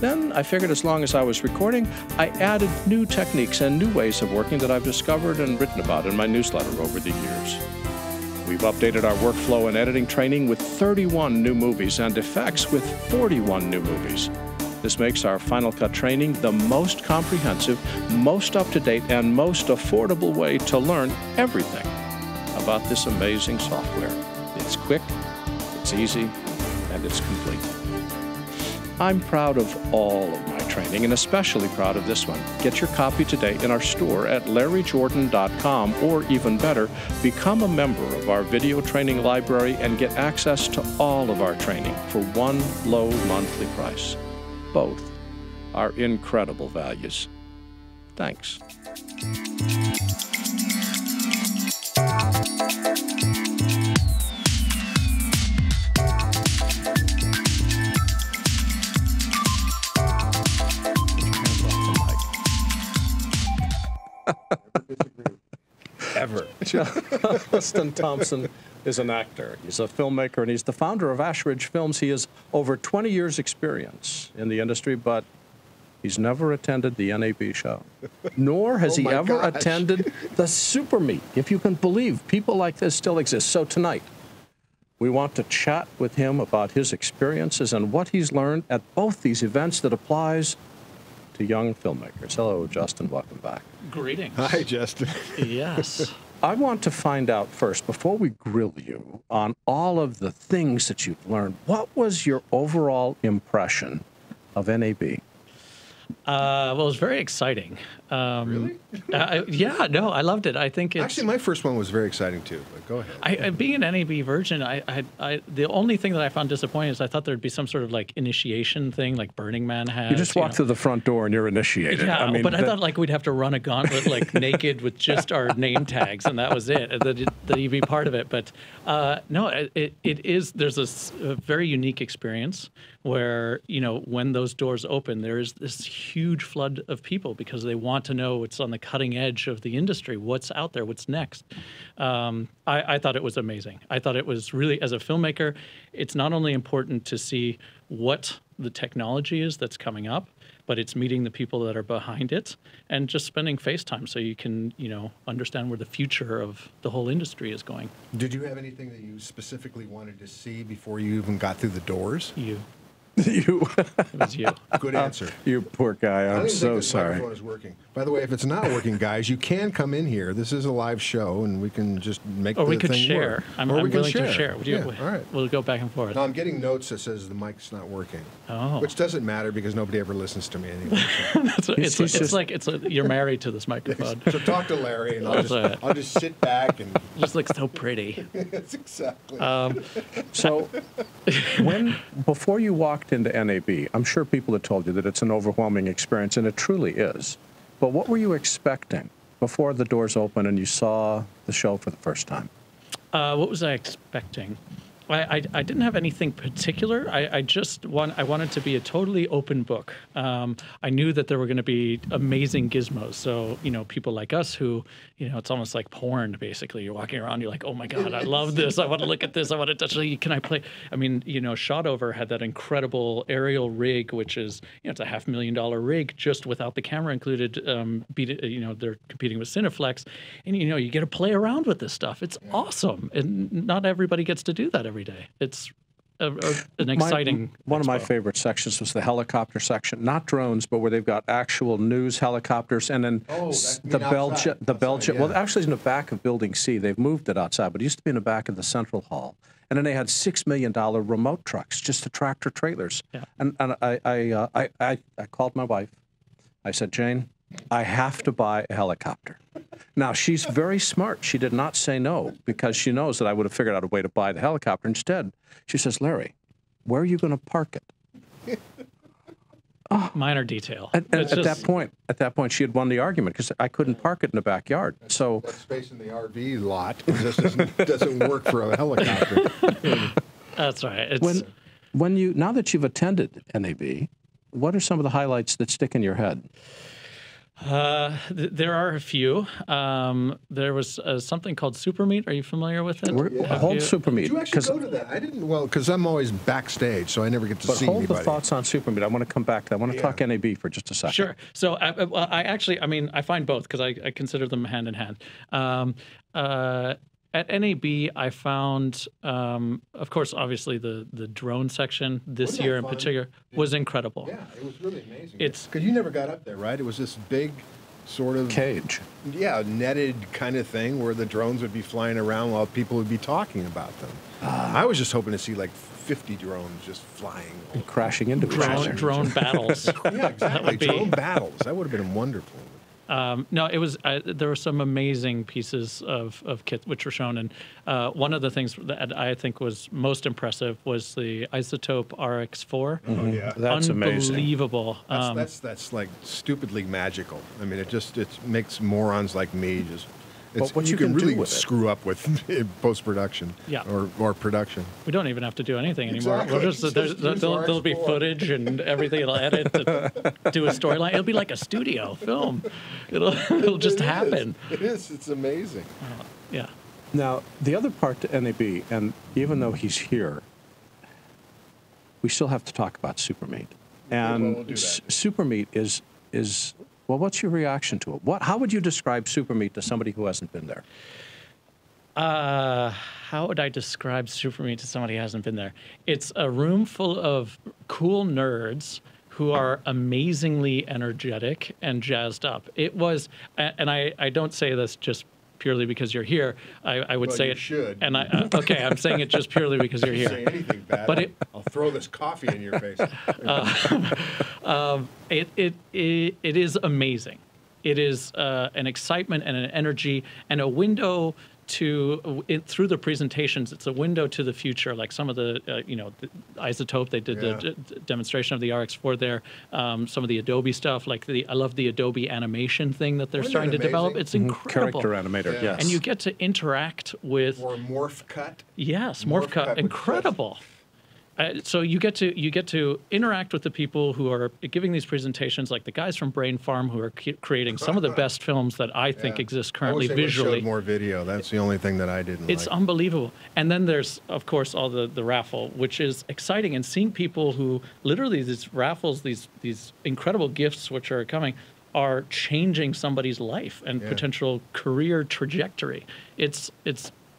Then I figured as long as I was recording, I added new techniques and new ways of working that I've discovered and written about in my newsletter over the years. We've updated our workflow and editing training with 31 new movies and effects with 41 new movies. This makes our Final Cut training the most comprehensive, most up-to-date, and most affordable way to learn everything about this amazing software. It's quick, it's easy, and it's complete. I'm proud of all of my training, and especially proud of this one. Get your copy today in our store at larryjordan.com, or even better, become a member of our video training library and get access to all of our training for one low monthly price. Both are incredible values. Thanks. Ever. Justin Thompson is an actor. He's a filmmaker, and he's the founder of Ashridge Films. He has over 20 years' experience in the industry, but he's never attended the NAB show, nor has he ever attended the Super Meet. If you can believe people like this still exist. So tonight, we want to chat with him about his experiences and what he's learned at both these events that applies to young filmmakers. Hello, Justin. Welcome back. Greetings. Hi, Justin. Yes. I want to find out first, before we grill you on all of the things that you've learned, what was your overall impression of NAB? Well, it was very exciting. Really? Yeah, no, I loved it. I think it's... Actually, my first one was very exciting, too, but go ahead. Being an NAB virgin, the only thing that I found disappointing is I thought there'd be some sort of like initiation thing like Burning Man has. You just walk through the front door and you're initiated. Yeah, I mean, but I thought like we'd have to run a gauntlet like naked with just our name tags, and that was it. That you'd be part of it. But no, it is. There's a very unique experience where, you know, when those doors open, there is this huge flood of people because they want to know what's on the cutting edge of the industry, what's out there, what's next. I thought it was amazing. I thought it was really, as a filmmaker, it's not only important to see what the technology is that's coming up, but it's meeting the people that are behind it and just spending face time so you can, you know, understand where the future of the whole industry is going. Did you have anything that you specifically wanted to see before you even got through the doors? You. You. It was you. Good answer. You poor guy. I'm so sorry. Microphone is working. By the way, if it's not working, guys, you can come in here. This is a live show, and we can just make or the we could thing share. work. I'm or we willing can to share. Yeah, all right. We'll go back and forth. No, I'm getting notes that says the mic's not working. Oh. Which doesn't matter because nobody ever listens to me anyway. You're married to this microphone. So talk to Larry, and I'll just sit back and it just looks so pretty. That's exactly. So, before you walked into NAB, I'm sure people had told you that it's an overwhelming experience, and it truly is. But what were you expecting before the doors opened and you saw the show for the first time? What was I expecting? I didn't have anything particular. I wanted to be a totally open book. I knew that there were going to be amazing gizmos. So, you know, people like us who, you know, it's almost like porn, basically. You're walking around, you're like, oh my God, I love this. I want to look at this. I want to touch it. Can I play? I mean, you know, Shotover had that incredible aerial rig, which is, you know, it's a $500,000 rig just without the camera included. You know, they're competing with Cineflex. And, you know, you get to play around with this stuff. It's awesome. And not everybody gets to do that every day. It's an exciting One of my expo. favorite sections was the helicopter section. Not drones, but where they've got actual news helicopters, and then the Bell jet. Well, actually, in the back of Building C, they've moved it outside, but it used to be in the back of the Central Hall. And then they had $6 million remote trucks, just the tractor trailers. Yeah. And I called my wife. I said, Jane, I have to buy a helicopter. Now, she's very smart. She did not say no because she knows that I would have figured out a way to buy the helicopter. Instead, she says, Larry, where are you going to park it? Minor detail. At that point, she had won the argument because I couldn't park it in the backyard. So that space in the RV lot just doesn't work for a helicopter. That's right. Now that you've attended NAB, what are some of the highlights that stick in your head? There are a few. There was something called Super Meet. Are you familiar with it? Hold Super Meet. Did you actually go to that? I didn't. Well, because I'm always backstage, so I never get to see anybody. Hold the thoughts on Super Meet. I want to come back to that. I want to talk NAB for just a second. Sure. So I find both because I consider them hand in hand. At NAB, I found, of course, obviously the drone section this year in particular was incredible. Yeah, it was really amazing. It's because you never got up there, right? It was this big sort of cage. Yeah, netted kind of thing where the drones would be flying around while people would be talking about them. I was just hoping to see like 50 drones just flying. And crashing into each other. Drone battles. Yeah, exactly. Drone battles. That would have been wonderful. No, it was. There were some amazing pieces of kit which were shown, and one of the things that I think was most impressive was the Isotope RX4. Oh yeah, that's unbelievable. Amazing. That's like stupidly magical. I mean, it makes morons like me just. What you can really do with screw up with post-production or production. We don't even have to do anything anymore. Exactly. We'll just, there'll be footage and everything. It'll edit to do a storyline. It'll be like a studio film. It'll just happen. It is. It's amazing. Yeah. Now, the other part to NAB, and even though he's here, we still have to talk about SuperMeet. And we'll do that. SuperMeet is well, what's your reaction to it? How would you describe SuperMeet to somebody who hasn't been there? How would I describe SuperMeet to somebody who hasn't been there? It's a room full of cool nerds who are amazingly energetic and jazzed up. It was, and I don't say this just purely because you're here. I would say you it. Should. And okay, I'm saying it just purely because you're here. Say anything bad, but I'll throw this coffee in your face. It is amazing. It is an excitement and an energy and a window through the presentations. It's a window to the future. Like some of the the Isotope, they did the demonstration of the RX4 there. Some of the Adobe stuff, like I love the Adobe animation thing that they're starting to develop. It's incredible. Character animator, yes. And you get to interact with Or Morph Cut. Yes, Morph Cut, incredible. So you get to interact with the people who are giving these presentations, like the guys from Brain Farm, who are creating some of the best films that I think exist currently visually. I wish they more video. That's the only thing that I didn't It's like. unbelievable. And then there's, of course, all the raffle, which is exciting. And seeing people who literally these raffles, these incredible gifts which are coming, are changing somebody's life and potential career trajectory. It's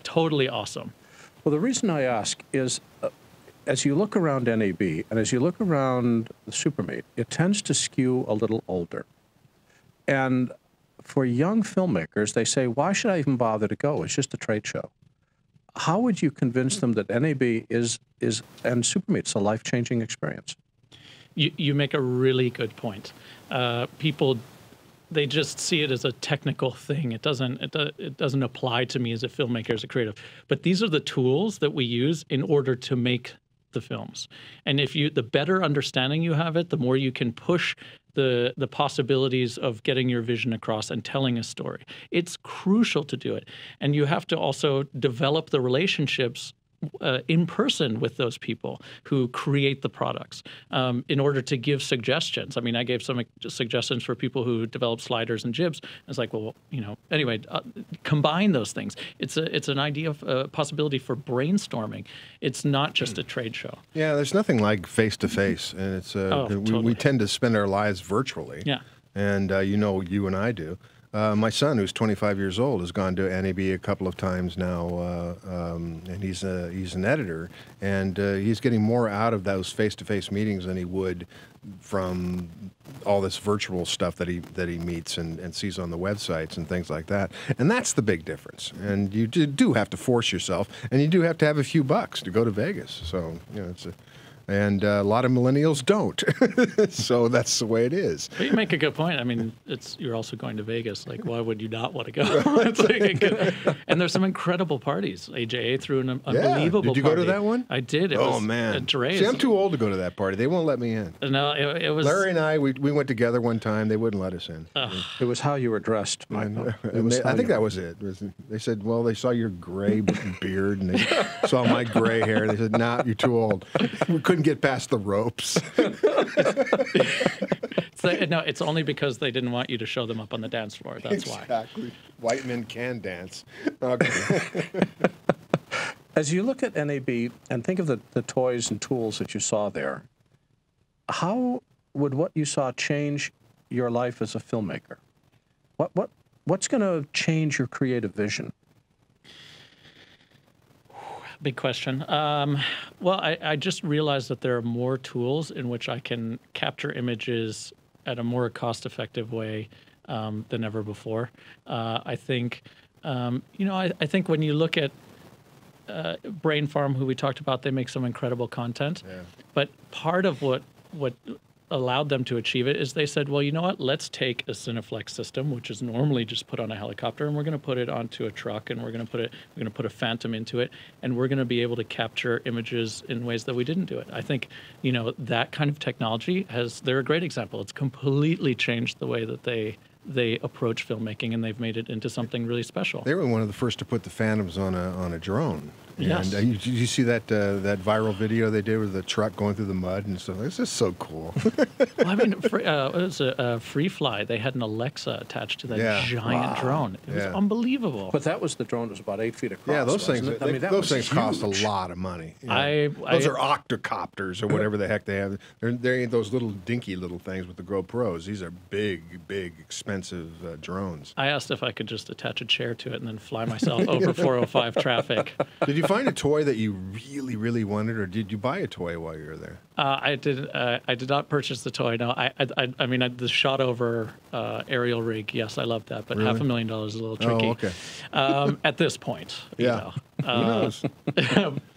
totally awesome. Well, the reason I ask is, as you look around NAB and as you look around the SuperMeet, it tends to skew a little older. And for young filmmakers, they say, why should I even bother to go? It's just a trade show. How would you convince them that NAB is and SuperMeet's a life-changing experience? You make a really good point. People, they just see it as a technical thing. It doesn't apply to me as a filmmaker, as a creative. But these are the tools that we use in order to make the films. And the better understanding you have it, the more you can push the possibilities of getting your vision across and telling a story. It's crucial to do it. And you have to also develop the relationships in person with those people who create the products in order to give suggestions. I mean, I gave some suggestions for people who develop sliders and jibs. It's like, well, anyway, combine those things. It's an idea of a possibility for brainstorming. It's not just a trade show. Yeah, there's nothing like face-to-face. And it's totally. we tend to spend our lives virtually. Yeah. And you and I do. My son, who's 25 years old, has gone to NAB a couple of times now, and he's an editor, and he's getting more out of those face-to-face meetings than he would from all this virtual stuff that he meets and sees on the websites and things like that. And that's the big difference. And you do have to force yourself, and you do have to have a few bucks to go to Vegas. So and a lot of millennials don't. So that's the way it is. But you make a good point. I mean, you're also going to Vegas. Like, why would you not want to go? And there's some incredible parties. AJA threw an unbelievable party. Did you go to that one? I did. It oh, was man. At Dre's. See, I'm too old to go to that party. They won't let me in. No, it was... Larry and I, we went together one time. They wouldn't let us in. It was how you were dressed, Michael. I think that was it. They said, well, they saw your gray beard and they saw my gray hair. They said, nah, you're too old. We couldn't get past the ropes. No, it's only because they didn't want you to show them up on the dance floor. That's why. Exactly. White men can dance. Okay. As you look at NAB and think of the toys and tools that you saw there, how would what you saw change your life as a filmmaker? What's going to change your creative vision? Big question. Well, I just realized that there are more tools in which I can capture images at a more cost-effective way than ever before. I think, I think when you look at Brain Farm, who we talked about, they make some incredible content. Yeah. But part of what allowed them to achieve it is they said, well, you know what? Let's take a Cineflex system, which is normally just put on a helicopter, and we're going to put it onto a truck, and we're going to put a Phantom into it, and we're going to be able to capture images in ways that we didn't do it. I think, that kind of technology they're a great example. It's completely changed the way that they approach filmmaking, and they've made it into something really special. They were one of the first to put the Phantoms on a drone. Yes. And did you see that viral video they did with the truck going through the mud and stuff? It's just so cool. Well, I mean, it was a Free Fly. They had an Alexa attached to that giant drone. It was unbelievable. But that was the drone that was about 8 feet across. Yeah, those things. Those things cost a lot of money. Those are octocopters or whatever the heck they have. They ain't those little dinky little things with the GoPros. These are big, expensive drones. I asked if I could just attach a chair to it and then fly myself over 405 traffic. Did you find a toy that you really, really wanted, or did you buy a toy while you were there? I did not purchase the toy. No, I mean the shot over aerial rig. Yes, I love that, but really? $500,000 is a little tricky. Oh, okay. At this point, yeah. Who knows?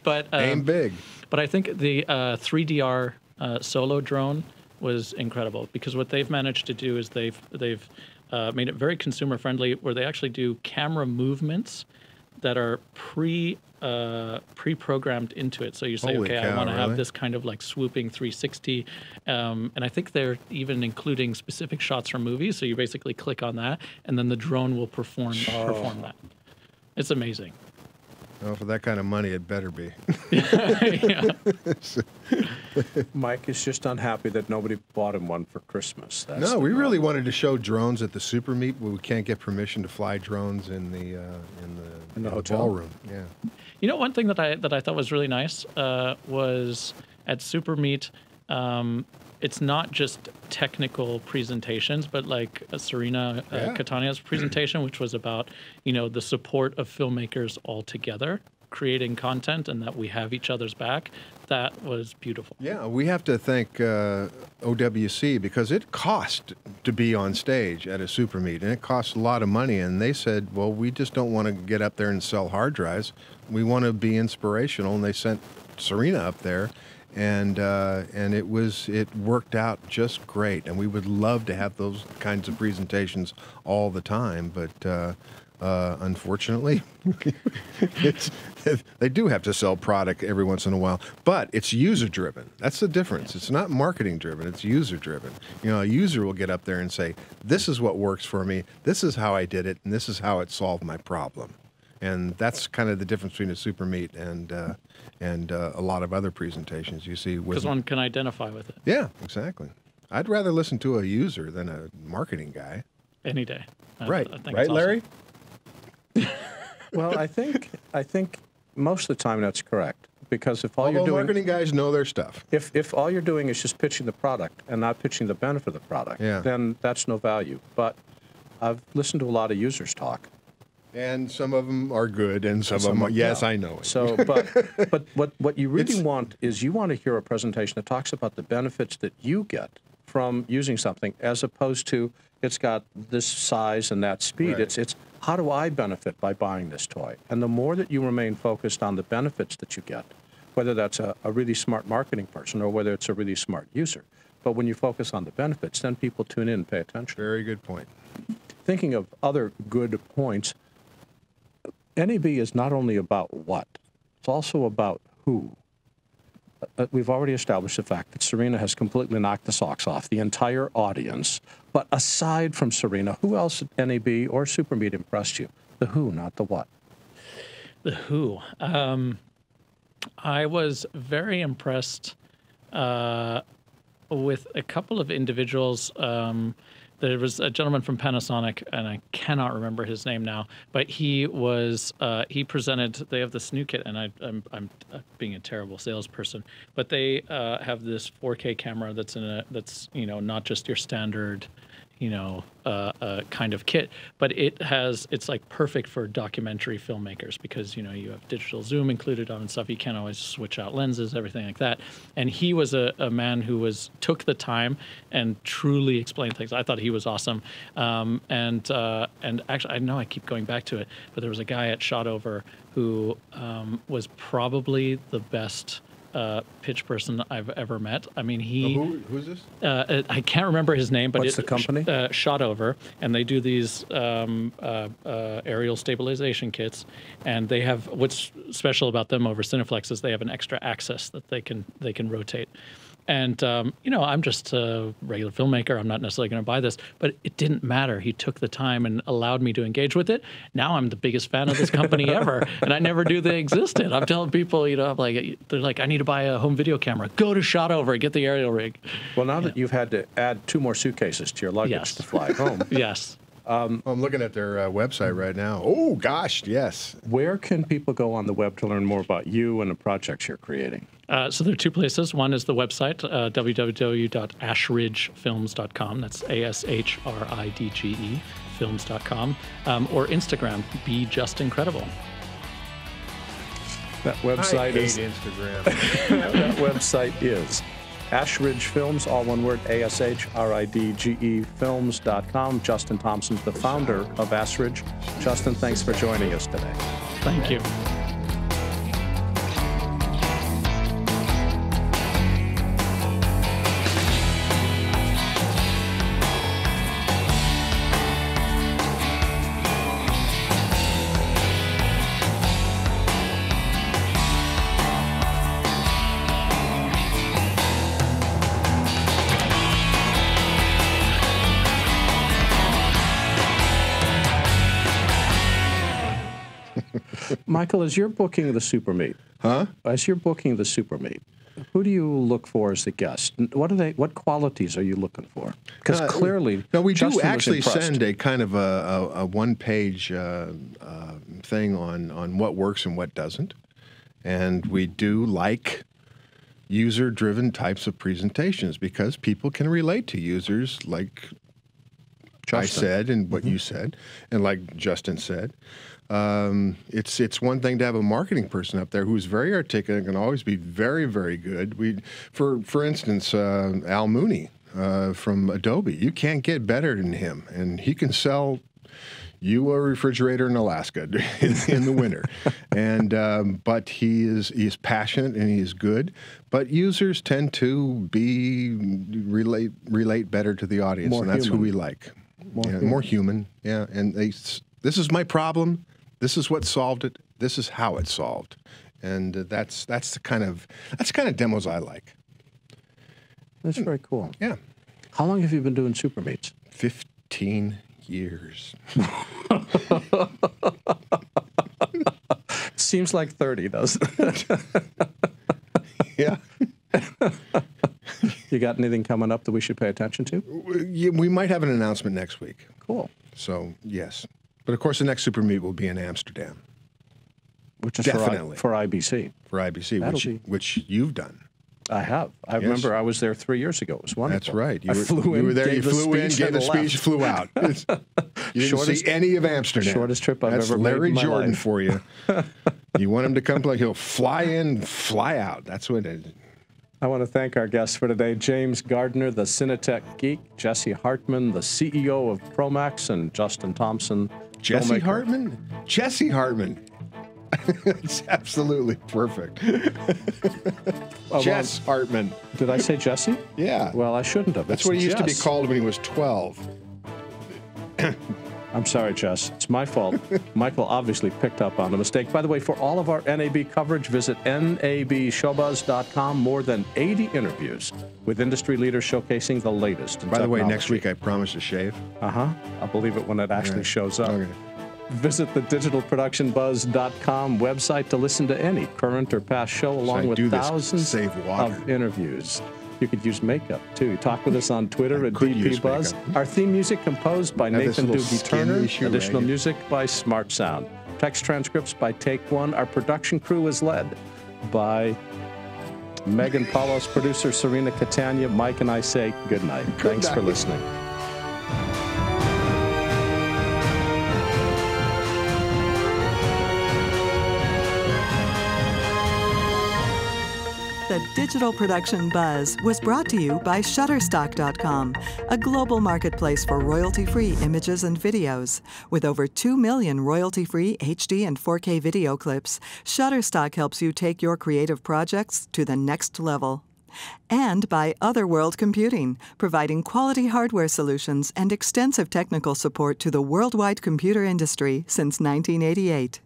But aim big. But I think the 3DR solo drone was incredible, because what they've managed to do is they've made it very consumer friendly, where they actually do camera movements that are pre-programmed into it. So you say, Holy okay, cow, I want to really? have this kind of like swooping 360. And I think they're even including specific shots from movies. So you basically click on that, and then the drone will perform that. It's amazing. Well, for that kind of money, it better be. Mike is just unhappy that nobody bought him one for Christmas. No, we really wanted to show drones at the Super Meet, but we can't get permission to fly drones in the hotel ballroom. Yeah. One thing that I thought was really nice was at Super Meet. It's not just technical presentations, but like Serena Catania's presentation, which was about, the support of filmmakers all together, creating content, and that we have each other's back. That was beautiful. Yeah, we have to thank OWC, because it cost to be on stage at a Super Meet, and it costs a lot of money. And they said, well, we just don't want to get up there and sell hard drives. We want to be inspirational, and they sent Serena up there. And it worked out just great, and we would love to have those kinds of presentations all the time, but unfortunately, they do have to sell product every once in a while. But it's user-driven. That's the difference. It's not marketing-driven. It's user-driven. A user will get up there and say, "This is what works for me. This is how I did it, and this is how it solved my problem." And that's kind of the difference between a Super Meet and a lot of other presentations you see. Because one can identify with it. Yeah, exactly. I'd rather listen to a user than a marketing guy. Any day. Right. I think right, it's Larry? Well, I think most of the time that's correct, because if all Although you're doing, marketing guys know their stuff. If all you're doing is just pitching the product and not pitching the benefit of the product, then that's no value. But I've listened to a lot of users talk. And some of them are good, and some of them are, yes, I know it. So, but what you really want is you want to hear a presentation that talks about the benefits that you get from using something, as opposed to it's got this size and that speed. Right. It's how do I benefit by buying this toy? And the more that you remain focused on the benefits that you get, whether that's a really smart marketing person or whether it's a really smart user, but when you focus on the benefits, then people tune in and pay attention. Very good point. Thinking of other good points, NAB is not only about what, it's also about who. We've already established the fact that Serena has completely knocked the socks off the entire audience. But aside from Serena, who else at NAB or Super Meet impressed you? The who, not the what. The who. I was very impressed with a couple of individuals. There was a gentleman from Panasonic, and I cannot remember his name now, but he was he presented. They have this new kit, and I'm being a terrible salesperson, but they have this 4K camera that's not just your standard, kind of kit, but it's like perfect for documentary filmmakers because, you have digital zoom included on and stuff. You can't always switch out lenses, everything like that. And he was a man who took the time and truly explained things. I thought he was awesome. And actually, I know I keep going back to it, but there was a guy at Shotover who was probably the best pitch person I've ever met. I mean, who's this? I can't remember his name, but What's the company? Shotover, and they do these aerial stabilization kits. And they have what's special about them over Cineflex is they have an extra axis that they can rotate. And, I'm just a regular filmmaker. I'm not necessarily going to buy this, but it didn't matter. He took the time and allowed me to engage with it. Now I'm the biggest fan of this company ever, and I never knew they existed. I'm telling people, they're like, I need to buy a home video camera. Go to Shotover, get the aerial rig. Well, now that you've had to add 2 more suitcases to your luggage to fly home. Yes. I'm looking at their website right now. Oh, gosh, yes. Where can people go on the web to learn more about you and the projects you're creating? So there are 2 places. One is the website, www.ashridgefilms.com. That's ASHRIDGE films.com. Or Instagram, Be Just Incredible. That website I hate Instagram. That website is Ashridge Films, all one word, ASHRIDGE films.com. Justin Thompson's the founder of Ashridge. Justin, thanks for joining us today. Thank you. Michael, as you're booking the Super Meet, who do you look for as the guest? What qualities are you looking for? Because clearly, no, we Justin do actually was impressed. send a kind of a one-page thing on what works and what doesn't, and we do like user-driven types of presentations because people can relate to users, like Justin. I said and what you said, and like Justin said. It's one thing to have a marketing person up there who's very articulate and can always be very, very good. For instance, Al Mooney from Adobe, you can't get better than him, and he can sell you a refrigerator in Alaska in the winter. And but he is passionate and he is good. But users tend to relate better to the audience, and that's who we like. More human. Yeah, and this is my problem. This is what solved it. This is how it's solved, and that's the kind of demos I like. That's very cool. Yeah. How long have you been doing Super Meets? 15 years. Seems like 30, doesn't it? Yeah. You got anything coming up that we should pay attention to? We might have an announcement next week. Cool. So, yes. But, of course, the next Super Meet will be in Amsterdam. Which is definitely for IBC. For IBC, which you've done. I have. I remember I was there 3 years ago. It was wonderful. That's right. You were there. You flew in, gave the speech, flew out. You didn't see any of Amsterdam. Shortest trip I've ever made Larry in my Jordan life. for you. You want him to come play, he'll fly in, fly out. That's what it is. I want to thank our guests for today, James Gardiner, the CineTechGeek, Jess Hartmann, the CEO of ProMAX, and Justin Thompson. Jess Hartmann? Jess Hartmann. It's absolutely perfect. Jess Hartmann. Did I say Jesse? Yeah. Well, I shouldn't have. That's what he used to be called when he was 12. I'm sorry, Jess. It's my fault. Michael obviously picked up on the mistake. By the way, for all of our NAB coverage, visit nabshowbuzz.com. More than 80 interviews with industry leaders showcasing the latest in By the way, technology. next week I promise to shave. I'll believe it when it actually shows up. Okay. Visit the digitalproductionbuzz.com website to listen to any current or past show, along with thousands of interviews. You could use makeup, too. Talk with us on Twitter at DPBuzz. Our theme music composed by Nathan Doogie Turner. Additional music by Smart Sound. Text transcripts by Take One. Our production crew is led by Megan Paulos, producer Serena Catania. Mike and I say good night. Thanks for listening. The Digital Production Buzz was brought to you by Shutterstock.com, a global marketplace for royalty-free images and videos. With over 2 million royalty-free HD and 4K video clips, Shutterstock helps you take your creative projects to the next level. And by Otherworld Computing, providing quality hardware solutions and extensive technical support to the worldwide computer industry since 1988.